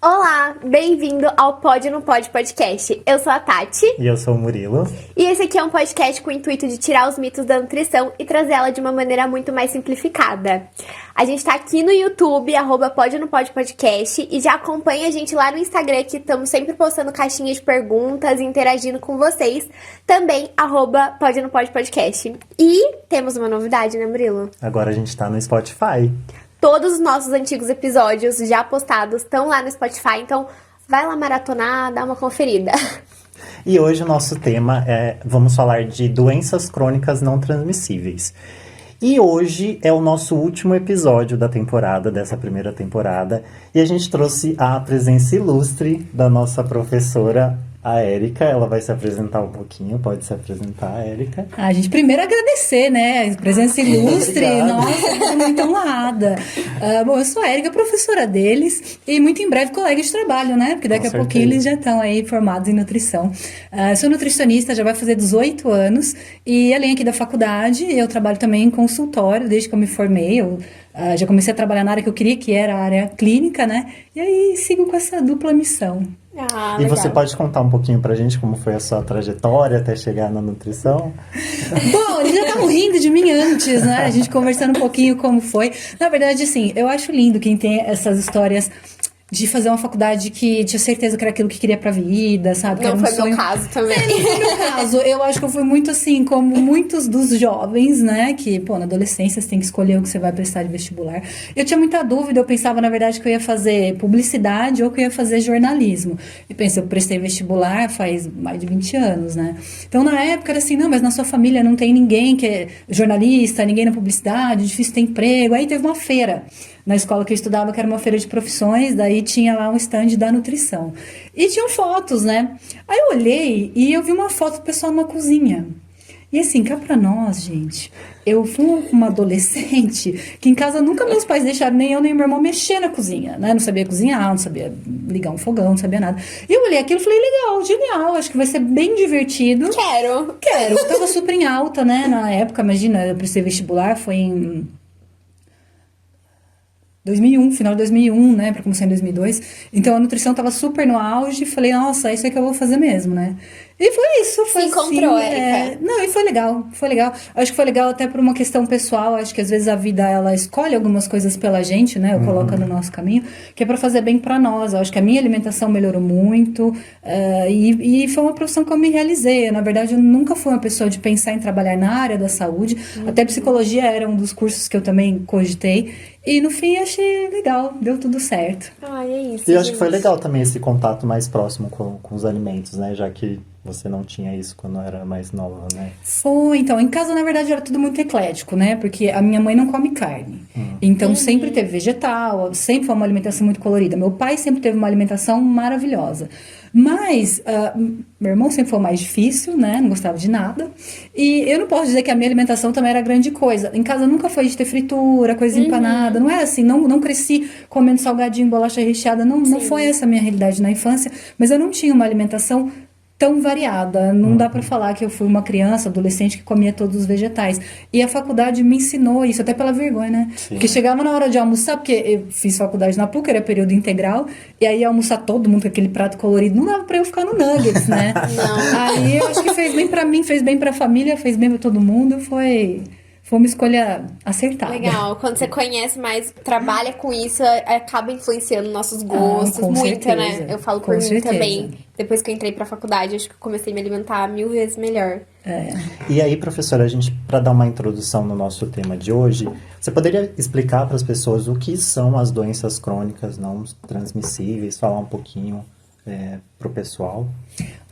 Olá, bem-vindo ao Pode ou Não Pode podcast. Eu sou a Tati. E eu sou o Murilo. E esse aqui é um podcast com o intuito de tirar os mitos da nutrição e trazê-la de uma maneira muito mais simplificada. A gente tá aqui no YouTube, @Pode ou Não Pode podcast, e já acompanha a gente lá no Instagram, que estamos sempre postando caixinhas de perguntas e interagindo com vocês. Também, @Pode ou Não Pode podcast. E temos uma novidade, né, Murilo? Agora a gente tá no Spotify. Todos os nossos antigos episódios já postados estão lá no Spotify, então vai lá maratonar, dá uma conferida. E hoje o nosso tema vamos falar de doenças crônicas não transmissíveis. E hoje é o nosso último episódio da temporada, dessa primeira temporada. E a gente trouxe a presença ilustre da nossa professora, a Érica. Ela vai se apresentar um pouquinho. Pode se apresentar, Érica. A gente primeiro agradecer, né? Presença ilustre. Nossa, estou muito honrada. Bom, eu sou a Érica, professora deles. E muito em breve colega de trabalho, né? Porque daqui a pouquinho eles já estão aí formados em nutrição. Sou nutricionista, já vai fazer 18 anos. E além aqui da faculdade, eu trabalho também em consultório, desde que eu me formei. Eu já comecei a trabalhar na área que eu queria, que era a área clínica, né? E aí sigo com essa dupla missão. E você pode contar um pouquinho pra gente como foi a sua trajetória até chegar na nutrição? Bom, eles já estavam rindo de mim antes, né? A gente conversando um pouquinho como foi. Na verdade, assim, eu acho lindo quem tem essas histórias de fazer uma faculdade que tinha certeza que era aquilo que queria pra vida, sabe? Que não era um foi sonho. meu caso também. Não foi meu caso. Eu acho que eu fui muito assim, como muitos dos jovens, né? Que, pô, na adolescência você tem que escolher o que você vai prestar de vestibular. Eu tinha muita dúvida, eu pensava, na verdade, que eu ia fazer publicidade ou que eu ia fazer jornalismo. E pensei, eu prestei vestibular faz mais de 20 anos, né? Então, na época, era assim, não, mas na sua família não tem ninguém que é jornalista, ninguém na publicidade, difícil ter emprego. Aí teve uma feira na escola que eu estudava, que era uma feira de profissões, daí tinha lá um stand da nutrição. E tinham fotos, né? Aí eu olhei e eu vi uma foto do pessoal numa cozinha. E assim, cá pra nós, gente, eu fui uma adolescente que em casa nunca meus pais deixaram nem eu nem meu irmão mexer na cozinha, né? Não sabia cozinhar, não sabia ligar um fogão, não sabia nada. E eu olhei aquilo e falei, legal, genial, acho que vai ser bem divertido. Quero. Eu tava super em alta, né? Na época, imagina, eu prestei vestibular, foi em 2001, final de 2001, né, para começar em 2002. Então a nutrição tava super no auge, falei, nossa, isso é que eu vou fazer mesmo, né? E foi isso, foi Se encontrou, assim, Érica. Não, e foi legal. Acho que foi legal até por uma questão pessoal, acho que às vezes a vida, ela escolhe algumas coisas pela gente, né, ou coloca no nosso caminho, que é para fazer bem para nós. Eu acho que a minha alimentação melhorou muito, e foi uma profissão que eu me realizei. Na verdade, eu nunca fui uma pessoa de pensar em trabalhar na área da saúde, até psicologia era um dos cursos que eu também cogitei, e no fim achei legal, deu tudo certo. Ai, é isso, E eu acho que foi legal também esse contato mais próximo com os alimentos, né? Já que você não tinha isso quando era mais nova, né? Foi, então, em casa na verdade era tudo muito eclético, né? Porque a minha mãe não come carne. Então sempre teve vegetal, sempre foi uma alimentação muito colorida. Meu pai sempre teve uma alimentação maravilhosa. Mas meu irmão sempre foi mais difícil, né? Não gostava de nada. E eu não posso dizer que a minha alimentação também era grande coisa. Em casa nunca foi de ter fritura, coisa empanada. Não é assim, não cresci comendo salgadinho, bolacha recheada. Não foi essa a minha realidade na infância. Mas eu não tinha uma alimentação tão variada. Não dá pra falar que eu fui uma criança, adolescente que comia todos os vegetais. E a faculdade me ensinou isso, até pela vergonha, né? Sim. Porque chegava na hora de almoçar, porque eu fiz faculdade na PUC, era período integral, e aí ia almoçar todo mundo com aquele prato colorido. Não dava pra eu ficar no nuggets, né? Não. Aí eu acho que fez bem pra mim, fez bem pra família, fez bem pra todo mundo. Foi uma escolha acertada. Legal, quando você conhece mais, trabalha com isso, acaba influenciando nossos gostos, com muito, certeza. né? Eu falo por Com mim certeza. também. Depois que eu entrei pra faculdade, acho que eu comecei a me alimentar 1000 vezes melhor. E aí, professora, a gente, para dar uma introdução no nosso tema de hoje, você poderia explicar para as pessoas o que são as doenças crônicas não transmissíveis, falar um pouquinho pro pessoal?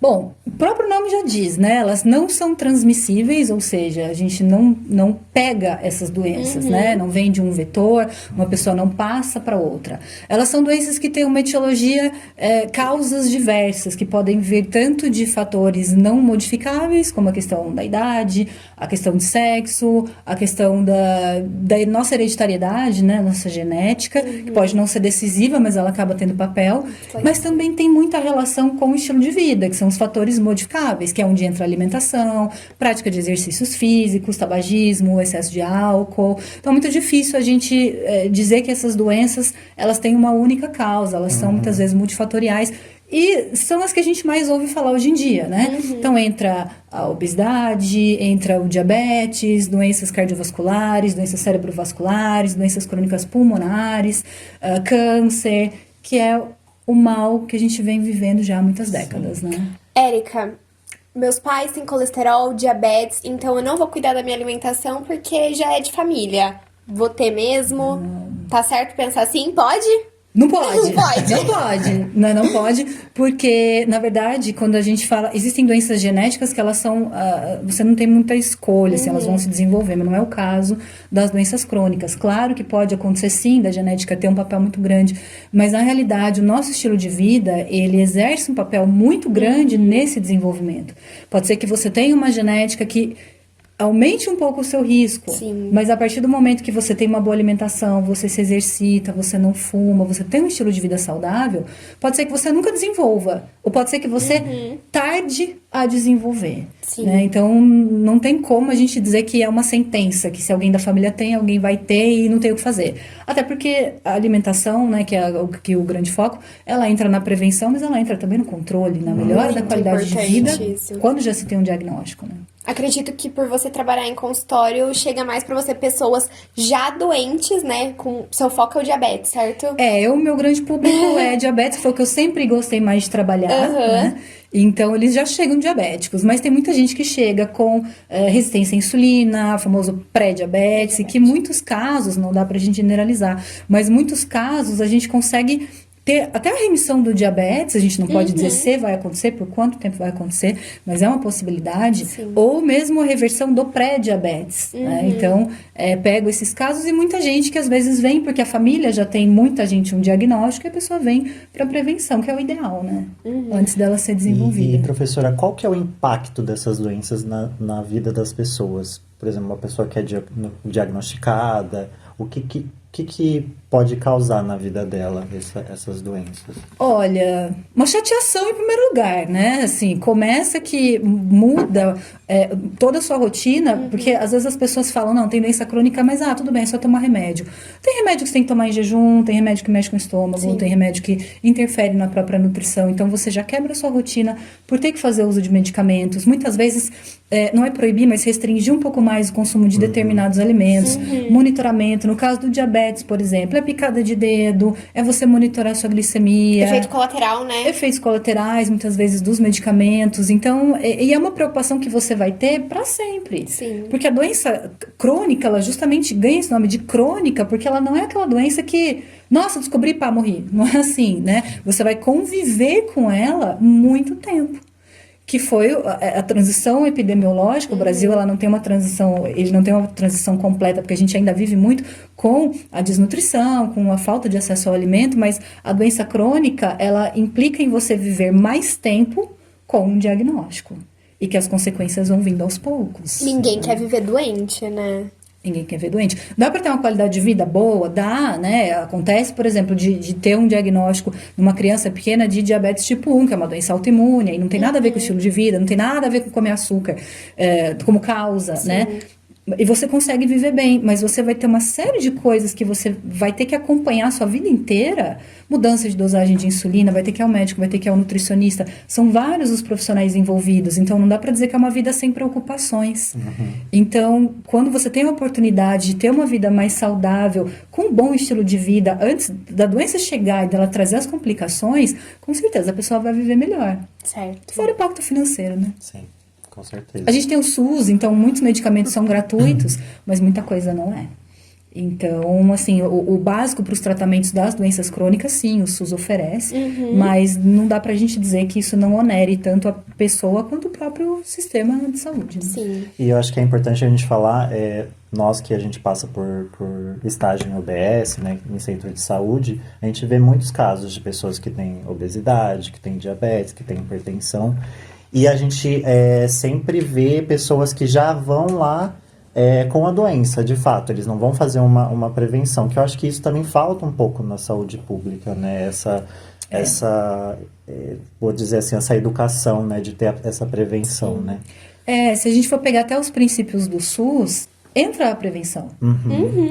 Bom, o próprio nome já diz, né? Elas não são transmissíveis, ou seja, a gente não pega essas doenças, né? Não vem de um vetor, uma pessoa não passa para outra. Elas são doenças que têm uma etiologia, causas diversas, que podem vir tanto de fatores não modificáveis, como a questão da idade, a questão de sexo, a questão da nossa hereditariedade, né? Nossa genética, que pode não ser decisiva, mas ela acaba tendo papel. Mas também tem muita relação com o estilo de vida, que são são os fatores modificáveis, que é onde entra a alimentação, prática de exercícios físicos, tabagismo, excesso de álcool. Então é muito difícil a gente dizer que essas doenças, elas têm uma única causa, elas são muitas vezes multifatoriais. E são as que a gente mais ouve falar hoje em dia, né? Então entra a obesidade, entra o diabetes, doenças cardiovasculares, doenças cerebrovasculares, doenças crônicas pulmonares, câncer, que é o mal que a gente vem vivendo já há muitas décadas, né? Érica, meus pais têm colesterol, diabetes, então eu não vou cuidar da minha alimentação porque já é de família. Vou ter mesmo? Tá certo pensar assim? Pode? Não pode. Não pode. Não pode. Não pode, porque, na verdade, quando a gente fala... Existem doenças genéticas que elas são... você não tem muita escolha, se elas vão se desenvolver, mas não é o caso das doenças crônicas. Claro que pode acontecer, sim, da genética ter um papel muito grande, mas, na realidade, o nosso estilo de vida, ele exerce um papel muito grande nesse desenvolvimento. Pode ser que você tenha uma genética que aumente um pouco o seu risco, Sim. Mas a partir do momento que você tem uma boa alimentação, você se exercita, você não fuma, você tem um estilo de vida saudável, pode ser que você nunca desenvolva, ou pode ser que você tarde a desenvolver. Sim. Né? Então, não tem como a gente dizer que é uma sentença, que se alguém da família tem, alguém vai ter e não tem o que fazer. Até porque a alimentação, né, que é o grande foco, ela entra na prevenção, mas ela entra também no controle, na melhora da qualidade de vida, isso. quando já se tem um diagnóstico, né? Acredito que por você trabalhar em consultório, chega mais pra você pessoas já doentes, né? Com seu foco é o diabetes, certo? O meu grande público é diabetes, foi o que eu sempre gostei mais de trabalhar, né? Então, eles já chegam diabéticos, mas tem muita gente que chega com resistência à insulina, famoso pré-diabetes, que em muitos casos, não dá pra gente generalizar, mas em muitos casos a gente consegue ter até a remissão do diabetes, a gente não pode dizer se vai acontecer, por quanto tempo vai acontecer, mas é uma possibilidade, Sim. ou mesmo a reversão do pré-diabetes, né? Então, pego esses casos e muita gente que às vezes vem, porque a família já tem muita gente um diagnóstico, e a pessoa vem para prevenção, que é o ideal, né? Antes dela ser desenvolvida. E, professora, qual que é o impacto dessas doenças na vida das pessoas? Por exemplo, uma pessoa que é diagnosticada, o que pode causar na vida dela essas doenças? Olha, uma chateação em primeiro lugar, né? Assim, começa que muda toda a sua rotina, porque às vezes as pessoas falam, não, tem doença crônica, mas tudo bem, é só tomar remédio. Tem remédio que você tem que tomar em jejum, tem remédio que mexe com o estômago, Sim. tem remédio que interfere na própria nutrição, então você já quebra a sua rotina por ter que fazer uso de medicamentos. Muitas vezes, não é proibir, mas restringir um pouco mais o consumo de determinados alimentos, monitoramento, no caso do diabetes, por exemplo, é picada de dedo, é você monitorar sua glicemia. Efeito colateral, né? Efeitos colaterais, muitas vezes, dos medicamentos. Então, e é uma preocupação que você vai ter para sempre. Sim. Porque a doença crônica, ela justamente ganha esse nome de crônica, porque ela não é aquela doença que, nossa, descobri, morri. Não é assim, né? Você vai conviver com ela muito tempo. Que foi a transição epidemiológica. O Brasil, ela não tem uma transição, ele não tem uma transição completa, porque a gente ainda vive muito com a desnutrição, com a falta de acesso ao alimento, mas a doença crônica, ela implica em você viver mais tempo com um diagnóstico. E que as consequências vão vindo aos poucos. Ninguém quer viver doente, né? Ninguém quer ver doente. Dá para ter uma qualidade de vida boa? Dá, né? Acontece, por exemplo, de ter um diagnóstico numa criança pequena de diabetes tipo 1, que é uma doença autoimune, e não tem nada a ver com o estilo de vida, não tem nada a ver com comer açúcar, como causa, né? E você consegue viver bem, mas você vai ter uma série de coisas que você vai ter que acompanhar a sua vida inteira. Mudança de dosagem de insulina, vai ter que ir ao médico, vai ter que ir ao nutricionista. São vários os profissionais envolvidos, então não dá para dizer que é uma vida sem preocupações. Então, quando você tem a oportunidade de ter uma vida mais saudável, com um bom estilo de vida, antes da doença chegar e dela trazer as complicações, com certeza a pessoa vai viver melhor. Certo. Fora o impacto financeiro, né? Sim, com certeza. A gente tem o SUS, então muitos medicamentos são gratuitos, mas muita coisa não é. Então, assim, o básico para os tratamentos das doenças crônicas, sim, o SUS oferece, mas não dá pra gente dizer que isso não onere tanto a pessoa quanto o próprio sistema de saúde. Né? Sim. E eu acho que é importante a gente falar, nós que a gente passa por estágio em OBS, né, em centro de saúde, a gente vê muitos casos de pessoas que têm obesidade, que têm diabetes, que têm hipertensão, e a gente sempre vê pessoas que já vão lá com a doença, de fato. Eles não vão fazer uma prevenção, que eu acho que isso também falta um pouco na saúde pública, né? Vou dizer assim, essa educação, né? De ter essa prevenção, né? Se a gente for pegar até os princípios do SUS, entra a prevenção.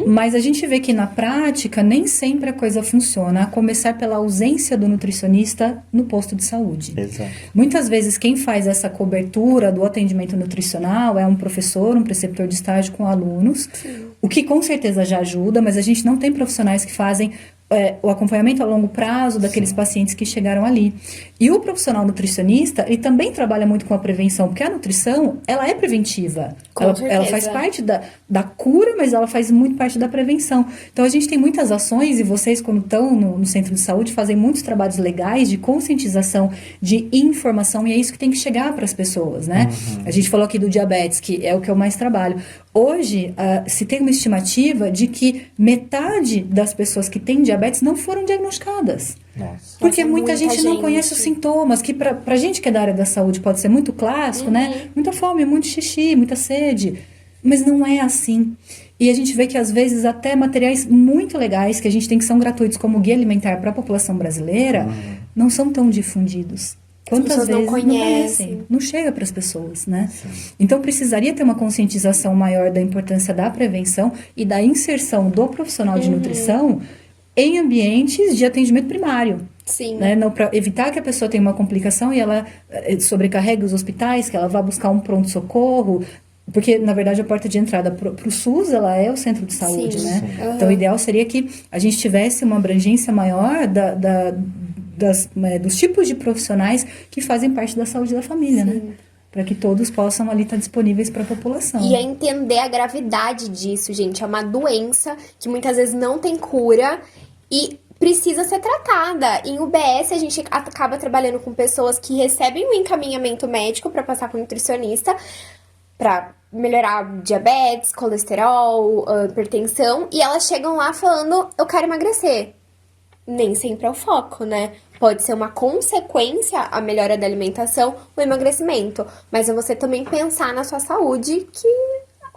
Mas a gente vê que na prática nem sempre a coisa funciona, a começar pela ausência do nutricionista no posto de saúde. Exato. Muitas vezes quem faz essa cobertura do atendimento nutricional é um professor, um preceptor de estágio com alunos, o que com certeza já ajuda, mas a gente não tem profissionais que fazem o acompanhamento a longo prazo daqueles pacientes que chegaram ali. E o profissional nutricionista, ele também trabalha muito com a prevenção, porque a nutrição, ela é preventiva. Ela faz parte da cura, mas ela faz muito parte da prevenção. Então, a gente tem muitas ações, e vocês, quando estão no centro de saúde, fazem muitos trabalhos legais de conscientização, de informação, e é isso que tem que chegar para as pessoas, né? A gente falou aqui do diabetes, que é o que eu mais trabalho. Hoje, se tem uma estimativa de que metade das pessoas que têm diabetes não foram diagnosticadas. Nossa. Porque muita gente não conhece os sintomas, que pra gente que é da área da saúde pode ser muito clássico, né? Muita fome, muito xixi, muita sede. Mas não é assim. E a gente vê que às vezes até materiais muito legais, que a gente tem que são gratuitos, como o Guia Alimentar para a população brasileira, não são tão difundidos. Quantas vezes não conhecem, não chega para as pessoas, né? Sim. Então precisaria ter uma conscientização maior da importância da prevenção e da inserção do profissional de nutrição em ambientes de atendimento primário. Sim. Né? Para evitar que a pessoa tenha uma complicação e ela sobrecarregue os hospitais, que ela vá buscar um pronto-socorro. Porque, na verdade, a porta de entrada para o SUS, ela é o centro de saúde, né? Então, o ideal seria que a gente tivesse uma abrangência maior dos tipos de profissionais que fazem parte da saúde da família, né? Para que todos possam ali estar disponíveis para a população. E é entender a gravidade disso, gente. É uma doença que muitas vezes não tem cura e precisa ser tratada. Em UBS, a gente acaba trabalhando com pessoas que recebem um encaminhamento médico para passar com um nutricionista, para melhorar diabetes, colesterol, hipertensão, e elas chegam lá falando, eu quero emagrecer. Nem sempre é o foco, né? Pode ser uma consequência a melhora da alimentação, o emagrecimento, mas é você também pensar na sua saúde, que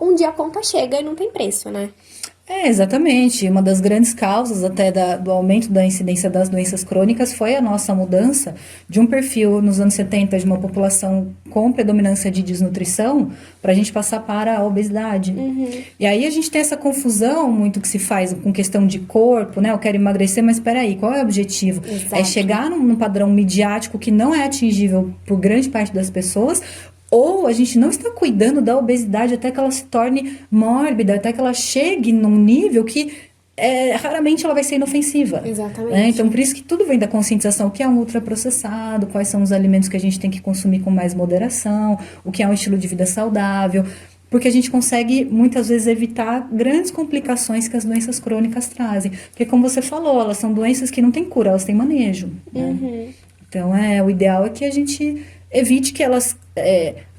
um dia a conta chega e não tem preço, né? Exatamente. Uma das grandes causas até do aumento da incidência das doenças crônicas foi a nossa mudança de um perfil nos anos 70 de uma população com predominância de desnutrição para a gente passar para a obesidade. E aí a gente tem essa confusão muito que se faz com questão de corpo, né? Eu quero emagrecer, mas espera aí, qual é o objetivo? Exato. É chegar num padrão midiático que não é atingível por grande parte das pessoas, ou a gente não está cuidando da obesidade até que ela se torne mórbida, até que ela chegue num nível que raramente ela vai ser inofensiva. Exatamente. Né? Então, por isso que tudo vem da conscientização, o que é um ultraprocessado, quais são os alimentos que a gente tem que consumir com mais moderação, o que é um estilo de vida saudável, porque a gente consegue, muitas vezes, evitar grandes complicações que as doenças crônicas trazem. Porque, como você falou, elas são doenças que não têm cura, elas têm manejo. Né? Então, o ideal é que a gente evite que elas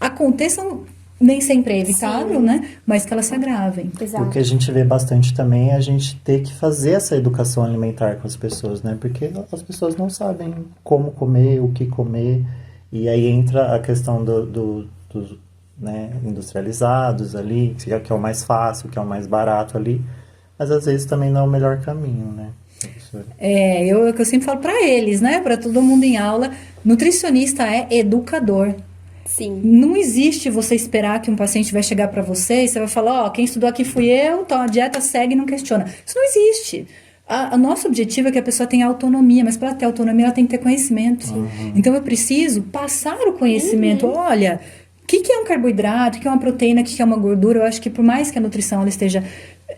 aconteçam, nem sempre é evitável, né? Mas que elas se agravem. Exato. O que a gente vê bastante também é a gente ter que fazer essa educação alimentar com as pessoas, né? Porque as pessoas não sabem como comer, o que comer. E aí entra a questão dos né, industrializados ali, que é o mais fácil, que é o mais barato ali. Mas às vezes também não é o melhor caminho, né? Eu sempre falo para eles, né? Para todo mundo em aula, nutricionista é educador. Sim. Não existe você esperar que um paciente vai chegar para você e você vai falar, quem estudou aqui fui eu, então a dieta segue e não questiona. Isso não existe. O nosso objetivo é que a pessoa tenha autonomia, mas para ter autonomia ela tem que ter conhecimento. Então eu preciso passar o conhecimento. Olha, o que é um carboidrato, o que é uma proteína, o que é uma gordura. Eu acho que por mais que a nutrição ela esteja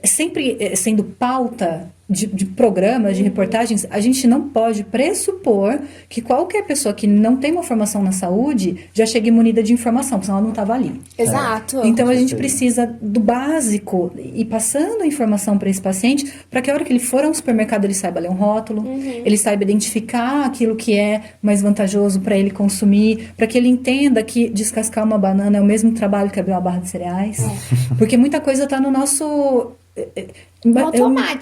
sempre sendo pauta de programas, de reportagens, a gente não pode pressupor que qualquer pessoa que não tem uma formação na saúde já chegue munida de informação, porque senão ela não estava ali. Exato. Então a gente precisa do básico e passando a informação para esse paciente, para que a hora que ele for ao supermercado ele saiba ler um rótulo, ele saiba identificar aquilo que é mais vantajoso para ele consumir, para que ele entenda que descascar uma banana é o mesmo trabalho que abrir uma barra de cereais, porque muita coisa está no nosso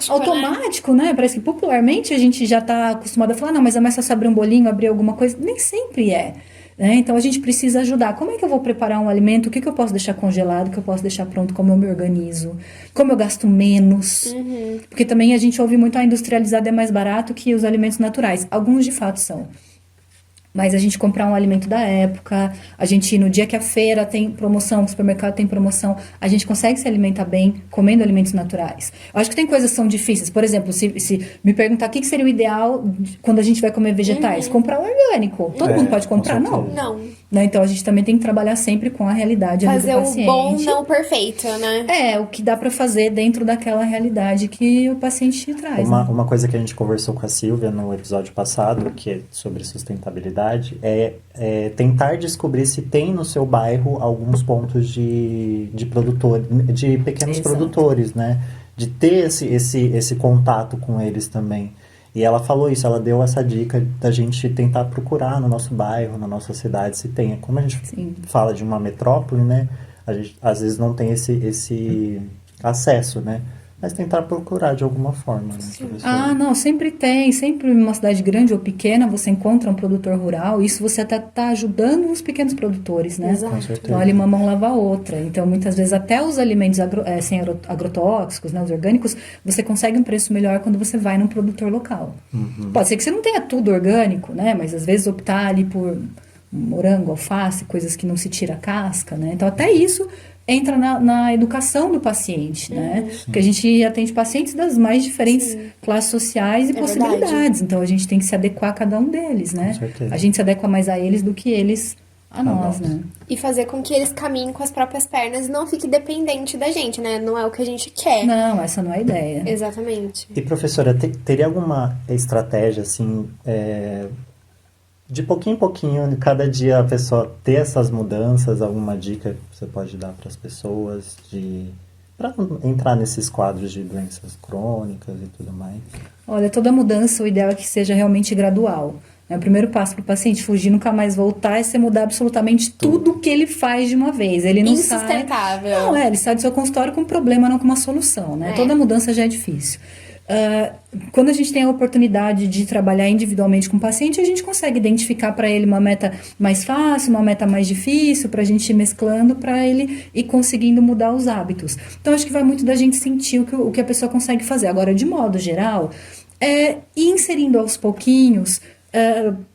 automático, né? Parece que popularmente a gente já está acostumado a falar, não, mas é mais fácil abrir um bolinho, abrir alguma coisa. Nem sempre é. né? Então a gente precisa ajudar. Como é que eu vou preparar um alimento? O que eu posso deixar congelado? O que eu posso deixar pronto? Como eu me organizo? Como eu gasto menos? Porque também a gente ouve muito, a industrializado é mais barato que os alimentos naturais. Alguns de fato são. Mas a gente comprar um alimento da época, a gente, no dia que a feira tem promoção, que o supermercado tem promoção, a gente consegue se alimentar bem comendo alimentos naturais. Eu acho que tem coisas que são difíceis. Por exemplo, se me perguntar o que seria o ideal quando a gente vai comer vegetais, comprar um orgânico. Todo mundo pode comprar? Não. Não. Né? Então a gente também tem que trabalhar sempre com a realidade ali do Fazer o paciente. bom, não o perfeito, né? O que dá pra fazer dentro daquela realidade que o paciente traz. né? Uma coisa que a gente conversou com a Silvia no episódio passado, que é sobre sustentabilidade, é tentar descobrir se tem no seu bairro alguns pontos de produtor, de pequenos Exato. produtores, né? De ter esse contato com eles também. E ela falou isso, ela deu essa dica da gente tentar procurar no nosso bairro, na nossa cidade, se tem. Como a gente fala de uma metrópole, né? A gente às vezes não tem esse acesso, né? Mas tentar procurar de alguma forma, né, professora? Não, sempre tem. Sempre numa cidade grande ou pequena você encontra um produtor rural. Isso você até está ajudando os pequenos produtores, né? Exato. Com certeza. Então, ali uma mão lava a outra. Então, muitas vezes, até os alimentos sem agrotóxicos, né, os orgânicos, você consegue um preço melhor quando você vai num produtor local. Pode ser que você não tenha tudo orgânico, né? Mas, às vezes, optar ali por morango, alface, coisas que não se tira a casca, né? Então, até isso entra na educação do paciente, né? Porque a gente atende pacientes das mais diferentes classes sociais e possibilidades. verdade. Então, a gente tem que se adequar a cada um deles, né? Com certeza. A gente se adequa mais a eles do que eles a nós, né? E fazer com que eles caminhem com as próprias pernas e não fique dependente da gente, né? Não é o que a gente quer. Não, essa não é a ideia. Exatamente. E professora, teria alguma estratégia, assim, de pouquinho em pouquinho, cada dia a pessoa ter essas mudanças, alguma dica que você pode dar para as pessoas para entrar nesses quadros de doenças crônicas e tudo mais? Olha, toda mudança, o ideal é que seja realmente gradual. O primeiro passo para o paciente fugir, nunca mais voltar, é você mudar absolutamente tudo que ele faz de uma vez. Ele não sai... Insustentável. Não, ele sai do seu consultório com um problema, não com uma solução, né? Toda mudança já é difícil. Quando a gente tem a oportunidade de trabalhar individualmente com o paciente, a gente consegue identificar para ele uma meta mais fácil, uma meta mais difícil, para a gente ir mesclando para ele ir conseguindo mudar os hábitos. Então, acho que vai muito da gente sentir o que a pessoa consegue fazer. Agora, de modo geral, ir inserindo aos pouquinhos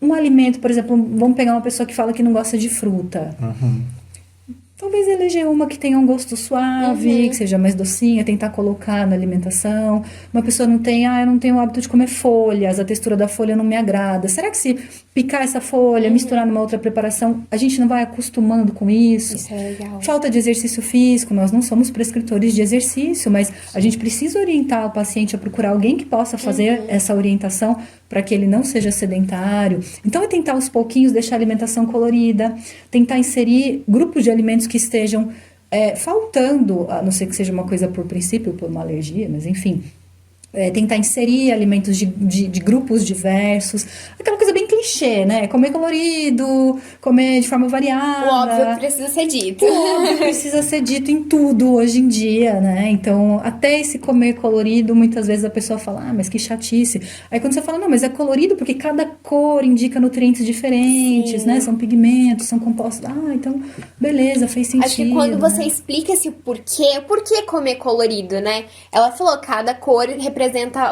um alimento, por exemplo, vamos pegar uma pessoa que fala que não gosta de fruta. Talvez eleger uma que tenha um gosto suave, que seja mais docinha, tentar colocar na alimentação. Uma pessoa não tem, eu não tenho o hábito de comer folhas, a textura da folha não me agrada. Será que se picar essa folha, misturar numa outra preparação, a gente não vai acostumando com isso? Isso é legal. Falta de exercício físico, nós não somos prescritores de exercício, mas a gente precisa orientar o paciente a procurar alguém que possa fazer essa orientação para que ele não seja sedentário. Então, é tentar aos pouquinhos deixar a alimentação colorida, tentar inserir grupos de alimentos que estejam faltando, a não ser que seja uma coisa por princípio, por uma alergia, mas enfim... tentar inserir alimentos de grupos diversos. Aquela coisa bem clichê, né? Comer colorido, comer de forma variada. O óbvio precisa ser dito. O óbvio precisa ser dito em tudo hoje em dia, né? Então, até esse comer colorido, muitas vezes a pessoa fala, mas que chatice. Aí quando você fala, não, mas é colorido porque cada cor indica nutrientes diferentes, né? São pigmentos, são compostos. Então, beleza, fez sentido. Acho que quando né? você explica esse por que comer colorido, né? Ela falou, cada cor representa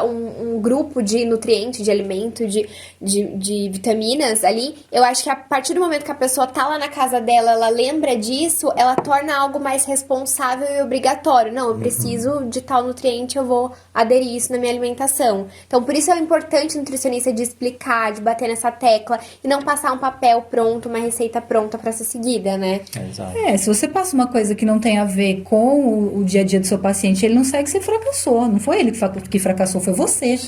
um grupo de nutrientes, de alimento, de vitaminas ali. Eu acho que a partir do momento que a pessoa tá lá na casa dela, ela lembra disso, ela torna algo mais responsável e obrigatório. Não, eu preciso de tal nutriente, eu vou aderir isso na minha alimentação. Então, por isso é importante o nutricionista de explicar, de bater nessa tecla e não passar um papel pronto, uma receita pronta pra ser seguida, né? Exato. Se você passa uma coisa que não tem a ver com o dia a dia do seu paciente, ele não segue, você fracassou. Não foi ele que fracassou, foi você,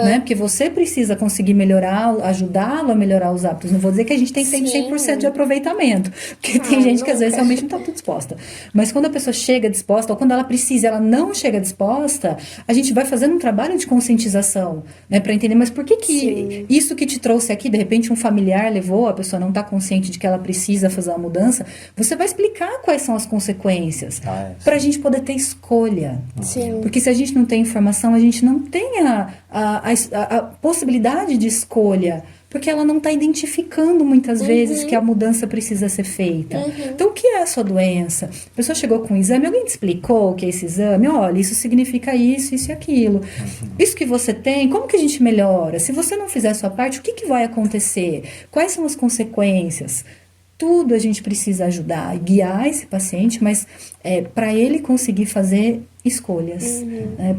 né? Porque você precisa conseguir melhorar, ajudá-lo a melhorar os hábitos. Não vou dizer que a gente tem 100% de aproveitamento, porque tem gente que às vezes realmente não está muito disposta. Mas quando a pessoa chega disposta, ou quando ela precisa, ela não chega disposta, a gente vai fazendo um trabalho de conscientização, né? Para entender, mas por que isso que te trouxe aqui, de repente um familiar levou, a pessoa não está consciente de que ela precisa fazer uma mudança, você vai explicar quais são as consequências, para a gente poder ter escolha. Sim. Porque se a gente não tem informação, a gente não tem a possibilidade de escolha, porque ela não está identificando muitas vezes que a mudança precisa ser feita. Então, o que é a sua doença? A pessoa chegou com um exame, alguém te explicou o que é esse exame? Olha, isso significa isso, isso e aquilo. Isso que você tem, como que a gente melhora? Se você não fizer a sua parte, o que vai acontecer? Quais são as consequências? Tudo a gente precisa ajudar, guiar esse paciente, mas para ele conseguir fazer escolhas,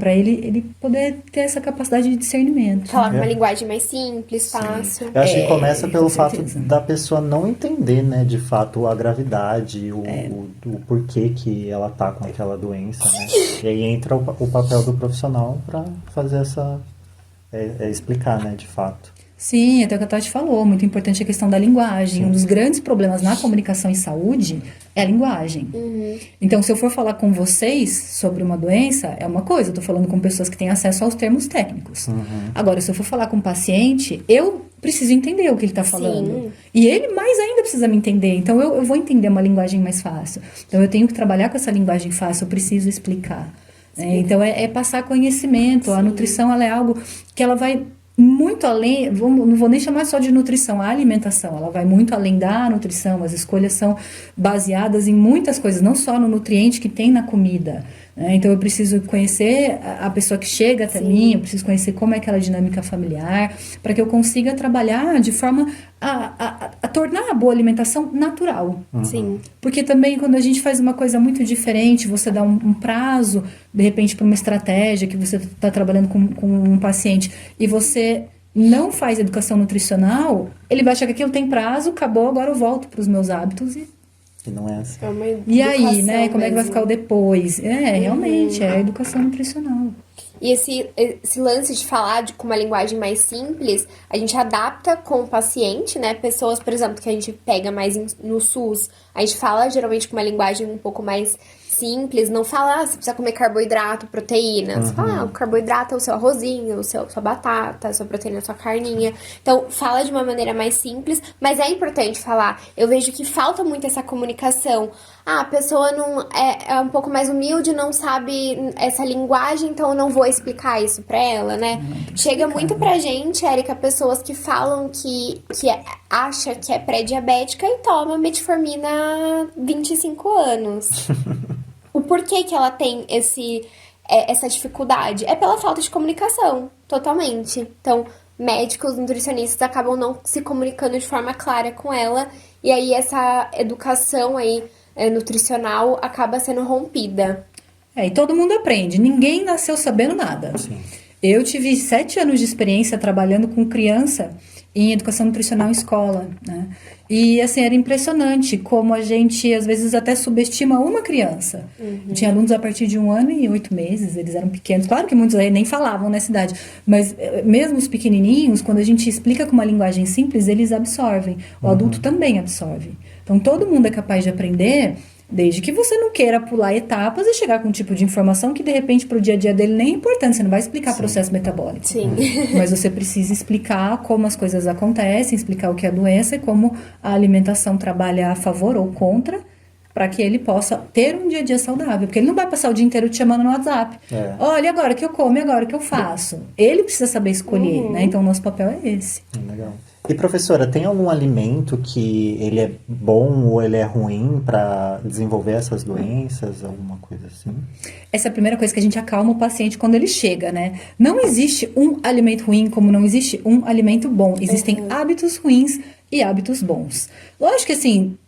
para ele poder ter essa capacidade de discernimento. Falar com uma linguagem mais simples, fácil. Eu acho que começa pelo com fato certeza. da pessoa não entender, né, de fato, a gravidade, o porquê que ela tá com aquela doença, né? E aí entra o papel do profissional para fazer essa... explicar, né, de fato. Sim, até o que a Tati falou, muito importante a questão da linguagem. Um dos grandes problemas na comunicação em saúde é a linguagem. Então, se eu for falar com vocês sobre uma doença, é uma coisa, eu tô falando com pessoas que têm acesso aos termos técnicos. Agora, se eu for falar com um paciente, eu preciso entender o que ele está falando. Sim. E ele mais ainda precisa me entender. Então, eu vou entender uma linguagem mais fácil. Então, eu tenho que trabalhar com essa linguagem fácil, eu preciso explicar. Então, é passar conhecimento. A nutrição, ela é algo que ela vai muito além, não vou nem chamar só de nutrição, a alimentação, ela vai muito além da nutrição, as escolhas são baseadas em muitas coisas, não só no nutriente que tem na comida, né? Então eu preciso conhecer a pessoa que chega até mim, eu preciso conhecer como é aquela dinâmica familiar, para que eu consiga trabalhar de forma a tornar a boa alimentação natural. Sim. Porque também quando a gente faz uma coisa muito diferente, você dá um prazo, de repente, para uma estratégia que você está trabalhando com um paciente e você não faz educação nutricional, ele vai achar que aquilo tem prazo, acabou, agora eu volto para os meus hábitos E não é assim. É uma e aí, educação né? Como é que vai mesmo. ficar o depois? Realmente, é a educação nutricional. E esse lance de falar com uma linguagem mais simples, a gente adapta com o paciente, né? Pessoas, por exemplo, que a gente pega mais no SUS, a gente fala geralmente com uma linguagem um pouco mais simples, não fala, você precisa comer carboidrato, proteína. Você fala, o carboidrato é o seu arrozinho, sua batata, a sua proteína, a sua carninha. Então, fala de uma maneira mais simples, mas é importante falar. Eu vejo que falta muito essa comunicação. A pessoa não é um pouco mais humilde, não sabe essa linguagem, então eu não vou explicar isso pra ela, né? Chega muito pra gente, Érica, pessoas que falam que acha que é pré-diabética e toma metformina há 25 anos. O porquê que ela tem essa dificuldade? É pela falta de comunicação, totalmente. Então, médicos, nutricionistas acabam não se comunicando de forma clara com ela, e aí essa educação aí nutricional acaba sendo rompida. E todo mundo aprende, ninguém nasceu sabendo nada. Sim. Eu tive 7 anos de experiência trabalhando com criança em educação nutricional em escola, né? E, assim, era impressionante como a gente, às vezes, até subestima uma criança. Tinha alunos a partir de 1 ano e 8 meses, eles eram pequenos. Claro que muitos aí nem falavam nessa idade, mas mesmo os pequenininhos, quando a gente explica com uma linguagem simples, eles absorvem. O adulto também absorve. Então, todo mundo é capaz de aprender, desde que você não queira pular etapas e chegar com um tipo de informação que, de repente, para o dia a dia dele nem é importante. Você não vai explicar processo metabólico. Sim. Mas você precisa explicar como as coisas acontecem, explicar o que é a doença e como a alimentação trabalha a favor ou contra, para que ele possa ter um dia a dia saudável. Porque ele não vai passar o dia inteiro te chamando no WhatsApp. Olha, agora que eu como, agora que eu faço. Ele precisa saber escolher, né? Então, o nosso papel é esse. Legal. E professora, tem algum alimento que ele é bom ou ele é ruim para desenvolver essas doenças, alguma coisa assim? Essa é a primeira coisa que a gente acalma o paciente quando ele chega, né? Não existe um alimento ruim como não existe um alimento bom. Existem hábitos ruins e hábitos bons. Lógico que assim,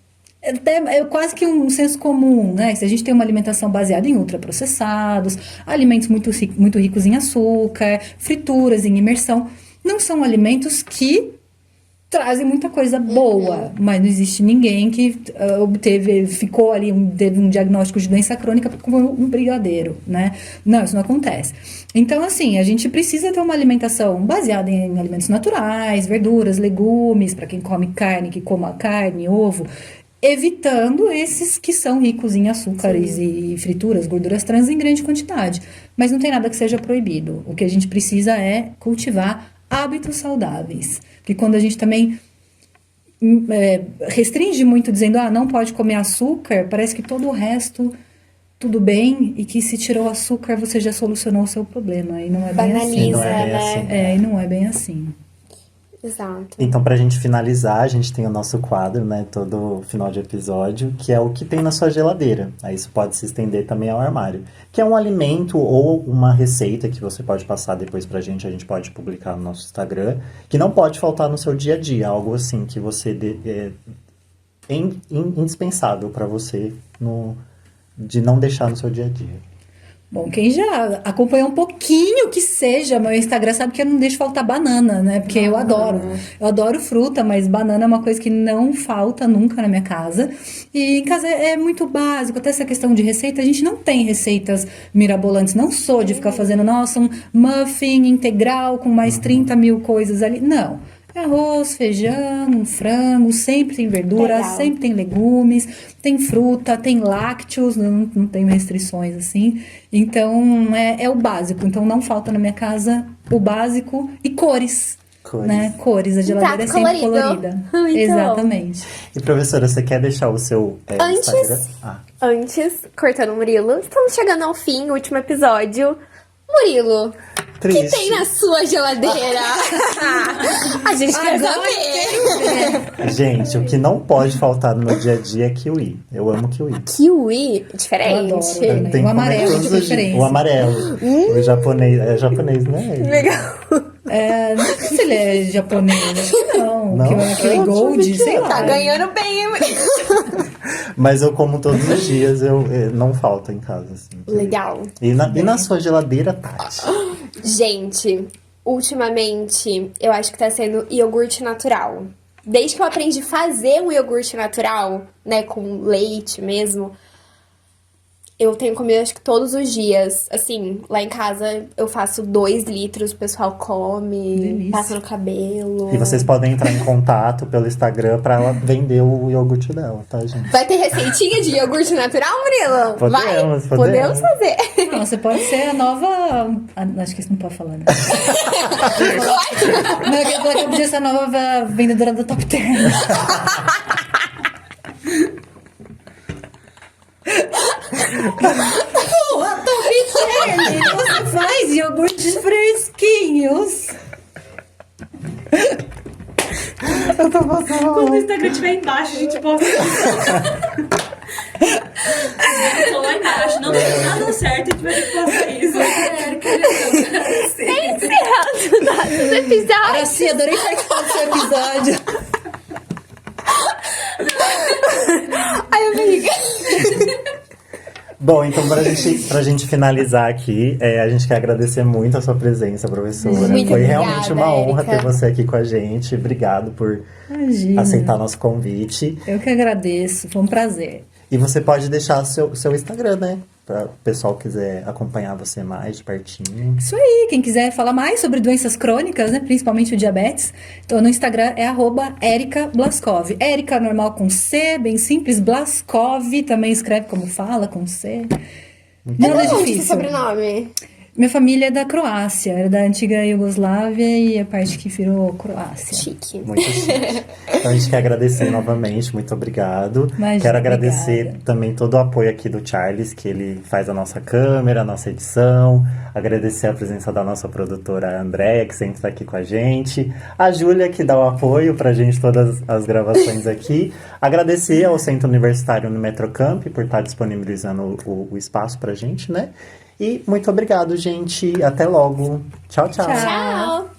é quase que um senso comum, né? Se a gente tem uma alimentação baseada em ultraprocessados, alimentos muito ricos em açúcar, frituras em imersão, não são alimentos que trazem muita coisa boa, mas não existe ninguém que ficou ali, teve um diagnóstico de doença crônica com um brigadeiro, né? Não, isso não acontece. Então, assim, a gente precisa ter uma alimentação baseada em alimentos naturais, verduras, legumes, para quem come carne, que coma carne, ovo, evitando esses que são ricos em açúcares e frituras, gorduras trans em grande quantidade. Mas não tem nada que seja proibido. O que a gente precisa é cultivar hábitos saudáveis. Porque quando a gente também restringe muito dizendo, não pode comer açúcar, parece que todo o resto tudo bem e que se tirou o açúcar você já solucionou o seu problema. E não é bem assim. E não é bem assim. É, e não é bem assim. Exato. Então, pra gente finalizar, a gente tem o nosso quadro, né, todo final de episódio, que é o que tem na sua geladeira. Aí isso pode se estender também ao armário. Que é um alimento ou uma receita que você pode passar depois pra gente, a gente pode publicar no nosso Instagram, que não pode faltar no seu dia a dia, algo assim que você é indispensável pra você de não deixar no seu dia a dia. Bom, quem já acompanhou um pouquinho que seja meu Instagram sabe que eu não deixo faltar banana, né? Porque eu adoro fruta, mas banana é uma coisa que não falta nunca na minha casa. E em casa é muito básico, até essa questão de receita, a gente não tem receitas mirabolantes, não sou de ficar fazendo, nossa, um muffin integral com mais 30 mil coisas ali, não. Arroz, feijão, frango, sempre tem verdura, Legal. sempre tem legumes, tem fruta, tem lácteos, não tem restrições assim. Então, é o básico. Então, não falta na minha casa o básico e cores. Né? Cores, a geladeira é prato sempre colorido. colorida. Muito Exatamente. E professora, você quer deixar o seu Instagram? Antes, cortando o Murilo, estamos chegando ao fim, último episódio. Murilo, o que Triste. tem na sua geladeira? A gente quer saber. Gente, o que não pode faltar no meu dia a dia é kiwi. Eu amo kiwi. Kiwi, diferente. Eu adoro também. Tem O que comer amarelo todos de os dias. preferência. O amarelo. O japonês. É japonês, né? Legal. Não sei se ele é japonês, acho que não. Não? Aquele Eu gold, achei que sei era. lá. Tá ganhando bem, hein, Murilo? Mas eu como todos os dias, não falta em casa. Assim, kiwi. Legal. E na sua geladeira, Tati? Gente, ultimamente, eu acho que tá sendo iogurte natural. Desde que eu aprendi a fazer um iogurte natural, né, com leite mesmo, eu tenho comido acho que todos os dias. Assim, lá em casa eu faço 2 litros, o pessoal come, Delícia. passa no cabelo. E vocês podem entrar em contato pelo Instagram pra ela vender o iogurte dela, tá, gente? Vai ter receitinha de iogurte natural, Murilo? Podemos. Podemos fazer. Não, você pode ser a nova. Acho que isso não pode falar, né? Não, eu podia ser a nova vendedora da Top Term. A Top Term! Você faz iogurtes fresquinhos. Eu tô passando. Quando o Instagram estiver embaixo, a gente posta. Tô lá embaixo, não deu nada certo, a gente vai ter que postar isso. Encerrando nossos episódios. Araci, adorei participar do seu episódio. Ai, amiga. Bom, então pra gente finalizar aqui, a gente quer agradecer muito a sua presença, professora. Muito Foi obrigada, realmente uma honra Érica. ter você aqui com a gente. Obrigado por Imagina. aceitar nosso convite. Eu que agradeço, foi um prazer. E você pode deixar seu Instagram, né? Para o pessoal quiser acompanhar você mais de pertinho. Isso aí, quem quiser falar mais sobre doenças crônicas, né, principalmente o diabetes, então no Instagram é @Erica Blaskov. Érica normal com C, bem simples, Blaskov também escreve como fala, com C. Não é Onde esse difícil. sobrenome? Minha família é da Croácia, era da antiga Iugoslávia e a parte que virou Croácia. Chique. Muito chique. Então a gente quer agradecer novamente, muito obrigado. Imagina, Quero agradecer obrigada. também todo o apoio aqui do Charles, que ele faz a nossa câmera, a nossa edição. Agradecer a presença da nossa produtora Andréia, que sempre está aqui com a gente. A Júlia, que dá o apoio pra gente todas as gravações aqui. Agradecer ao Centro Universitário no Metrocamp por estar disponibilizando o espaço pra gente, né? E muito obrigado, gente. Até logo. Tchau, tchau. Tchau. Tchau.